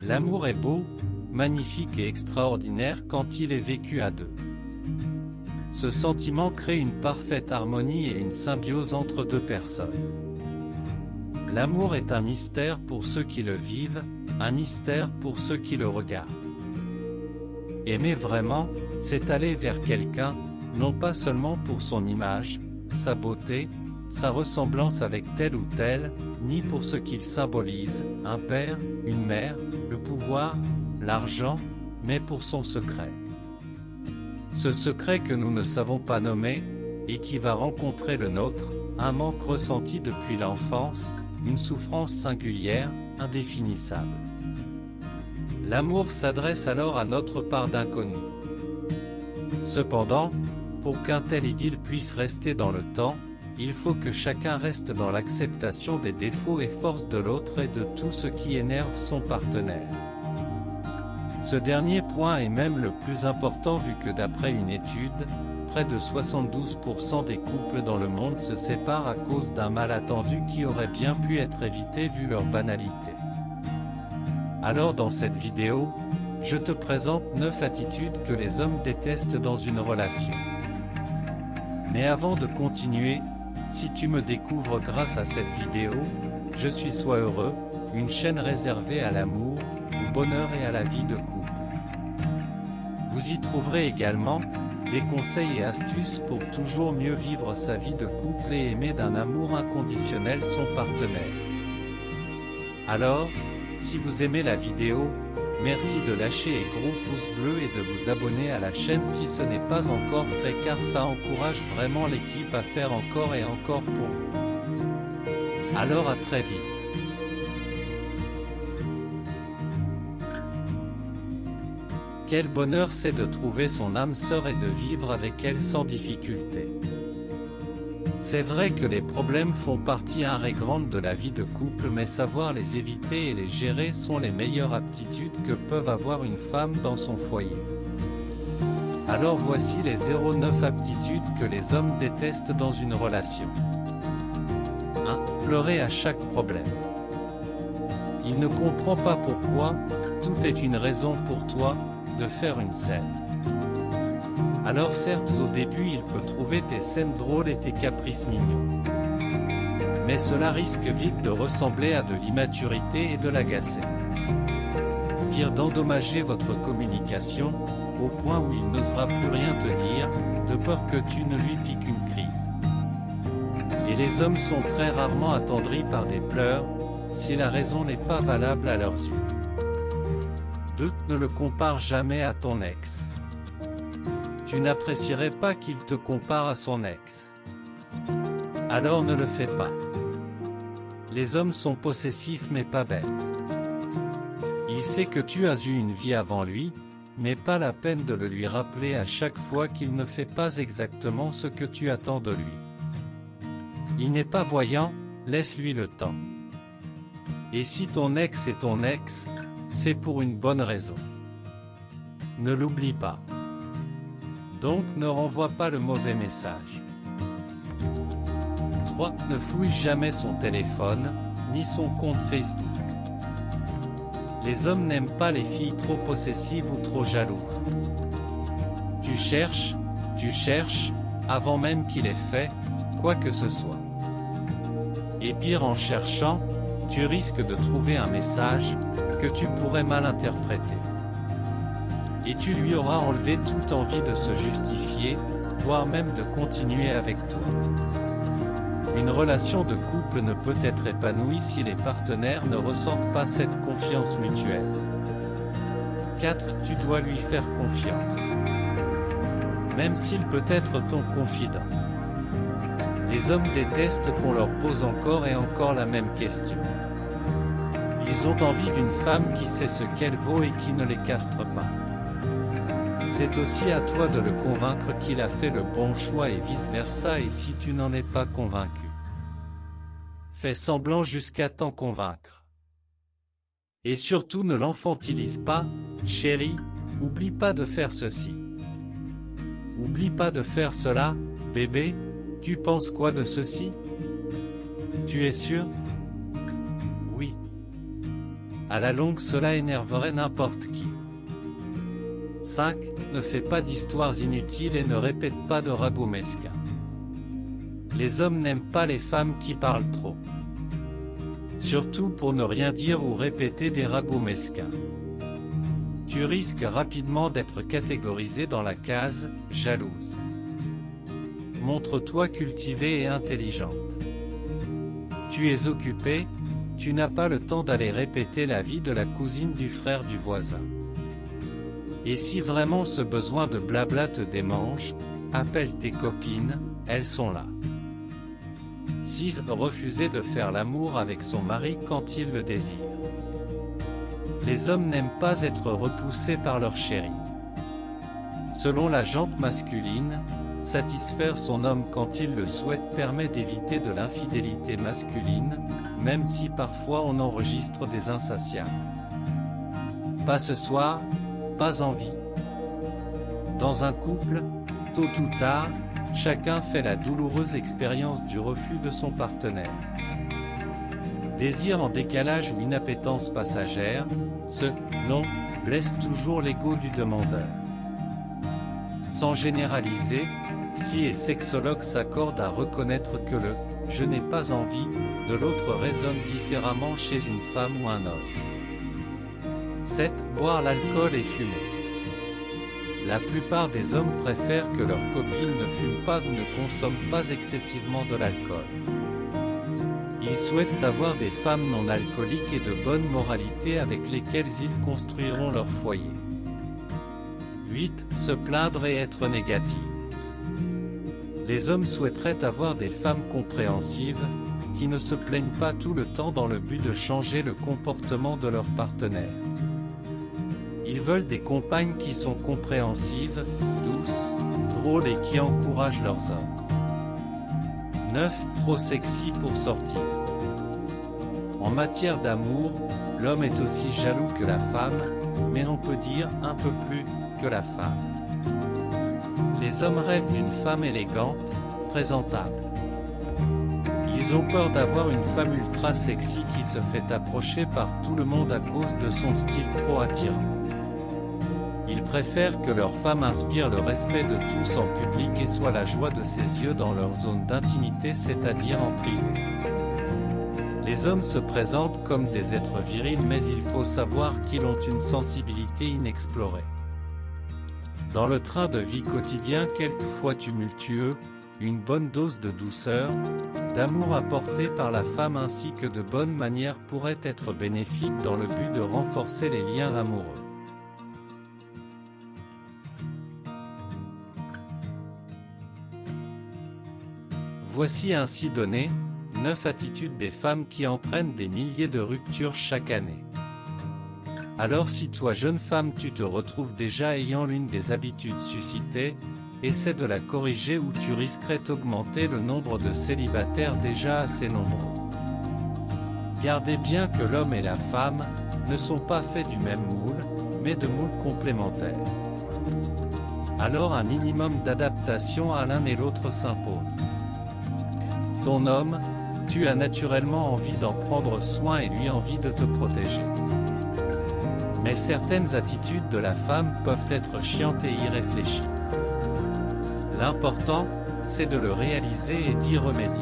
L'amour est beau, magnifique et extraordinaire quand il est vécu à deux. Ce sentiment crée une parfaite harmonie et une symbiose entre deux personnes. L'amour est un mystère pour ceux qui le vivent, un mystère pour ceux qui le regardent. Aimer vraiment, c'est aller vers quelqu'un, non pas seulement pour son image, sa beauté, sa ressemblance avec tel ou tel, ni pour ce qu'il symbolise, un père, une mère, le pouvoir, l'argent, mais pour son secret. Ce secret que nous ne savons pas nommer, et qui va rencontrer le nôtre, un manque ressenti depuis l'enfance, une souffrance singulière, indéfinissable. L'amour s'adresse alors à notre part d'inconnu. Cependant, pour qu'un tel idylle puisse rester dans le temps, il faut que chacun reste dans l'acceptation des défauts et forces de l'autre et de tout ce qui énerve son partenaire. Ce dernier point est même le plus important vu que d'après une étude, près de 72% des couples dans le monde se séparent à cause d'un malentendu qui aurait bien pu être évité vu leur banalité. Alors dans cette vidéo, je te présente 9 attitudes que les hommes détestent dans une relation. Mais avant de continuer, si tu me découvres grâce à cette vidéo, je suis Sois Heureux, une chaîne réservée à l'amour, au bonheur et à la vie de couple. Vous y trouverez également des conseils et astuces pour toujours mieux vivre sa vie de couple et aimer d'un amour inconditionnel son partenaire. Alors, si vous aimez la vidéo, merci de lâcher un gros pouce bleu et de vous abonner à la chaîne si ce n'est pas encore fait car ça encourage vraiment l'équipe à faire encore et encore pour vous. Alors à très vite. Quel bonheur c'est de trouver son âme sœur et de vivre avec elle sans difficulté. C'est vrai que les problèmes font partie intégrante de la vie de couple mais savoir les éviter et les gérer sont les meilleures aptitudes que peuvent avoir une femme dans son foyer. Alors voici les 09 aptitudes que les hommes détestent dans une relation. 1. Pleurer à chaque problème. Il ne comprend pas pourquoi, tout est une raison pour toi, de faire une scène. Alors certes au début il peut trouver tes scènes drôles et tes caprices mignons. Mais cela risque vite de ressembler à de l'immaturité et de l'agacer. Pire d'endommager votre communication, au point où il n'osera plus rien te dire, de peur que tu ne lui piques une crise. Et les hommes sont très rarement attendris par des pleurs, si la raison n'est pas valable à leurs yeux. 2. Ne le compare jamais à ton ex. Tu n'apprécierais pas qu'il te compare à son ex. Alors ne le fais pas. Les hommes sont possessifs mais pas bêtes. Il sait que tu as eu une vie avant lui, mais pas la peine de le lui rappeler à chaque fois qu'il ne fait pas exactement ce que tu attends de lui. Il n'est pas voyant, laisse-lui le temps. Et si ton ex est ton ex, c'est pour une bonne raison. Ne l'oublie pas. Donc ne renvoie pas le mauvais message. 3. Ne fouille jamais son téléphone, ni son compte Facebook. Les hommes n'aiment pas les filles trop possessives ou trop jalouses. Tu cherches, avant même qu'il ait fait, quoi que ce soit. Et pire en cherchant, tu risques de trouver un message, que tu pourrais mal interpréter. Et tu lui auras enlevé toute envie de se justifier, voire même de continuer avec toi. Une relation de couple ne peut être épanouie si les partenaires ne ressentent pas cette confiance mutuelle. 4. Tu dois lui faire confiance. Même s'il peut être ton confident. Les hommes détestent qu'on leur pose encore et encore la même question. Ils ont envie d'une femme qui sait ce qu'elle vaut et qui ne les castre pas. C'est aussi à toi de le convaincre qu'il a fait le bon choix et vice-versa et si tu n'en es pas convaincu. Fais semblant jusqu'à t'en convaincre. Et surtout ne l'enfantilise pas, chérie, oublie pas de faire ceci. Oublie pas de faire cela, bébé, tu penses quoi de ceci? Tu es sûr? Oui. À la longue cela énerverait n'importe qui. 5. Ne fais pas d'histoires inutiles et ne répète pas de ragots mesquins. Les hommes n'aiment pas les femmes qui parlent trop. Surtout pour ne rien dire ou répéter des ragots mesquins. Tu risques rapidement d'être catégorisé dans la case « jalouse ». Montre-toi cultivée et intelligente. Tu es occupé, tu n'as pas le temps d'aller répéter la vie de la cousine du frère du voisin. Et si vraiment ce besoin de blabla te démange, appelle tes copines, elles sont là. 6. Refuser de faire l'amour avec son mari quand il le désire. Les hommes n'aiment pas être repoussés par leur chérie. Selon la jante masculine, satisfaire son homme quand il le souhaite permet d'éviter de l'infidélité masculine, même si parfois on enregistre des insatiables. Pas ce soir, pas envie. Dans un couple, tôt ou tard, chacun fait la douloureuse expérience du refus de son partenaire. Désir en décalage ou inappétence passagère, ce « non » blesse toujours l'ego du demandeur. Sans généraliser, psy et sexologues s'accordent à reconnaître que le « je n'ai pas envie » de l'autre résonne différemment chez une femme ou un homme. 7. Boire l'alcool et fumer. La plupart des hommes préfèrent que leurs copines ne fument pas ou ne consomment pas excessivement de l'alcool. Ils souhaitent avoir des femmes non alcooliques et de bonne moralité avec lesquelles ils construiront leur foyer. 8. Se plaindre et être négatif. Les hommes souhaiteraient avoir des femmes compréhensives, qui ne se plaignent pas tout le temps dans le but de changer le comportement de leur partenaire. Ils veulent des compagnes qui sont compréhensives, douces, drôles et qui encouragent leurs hommes. 9. Trop sexy pour sortir. En matière d'amour, l'homme est aussi jaloux que la femme, mais on peut dire un peu plus que la femme. Les hommes rêvent d'une femme élégante, présentable. Ils ont peur d'avoir une femme ultra sexy qui se fait approcher par tout le monde à cause de son style trop attirant. Ils préfèrent que leur femme inspire le respect de tous en public et soit la joie de ses yeux dans leur zone d'intimité, c'est-à-dire en privé. Les hommes se présentent comme des êtres virils, mais il faut savoir qu'ils ont une sensibilité inexplorée. Dans le train de vie quotidien quelquefois tumultueux, une bonne dose de douceur, d'amour apporté par la femme ainsi que de bonnes manières pourrait être bénéfique dans le but de renforcer les liens amoureux. Voici ainsi données 9 attitudes des femmes qui entraînent des milliers de ruptures chaque année. Alors si toi jeune femme tu te retrouves déjà ayant l'une des habitudes suscitées, essaie de la corriger ou tu risquerais d'augmenter le nombre de célibataires déjà assez nombreux. Gardez bien que l'homme et la femme ne sont pas faits du même moule, mais de moules complémentaires. Alors un minimum d'adaptation à l'un et l'autre s'impose. Ton homme, tu as naturellement envie d'en prendre soin et lui envie de te protéger. Mais certaines attitudes de la femme peuvent être chiantes et irréfléchies. L'important, c'est de le réaliser et d'y remédier.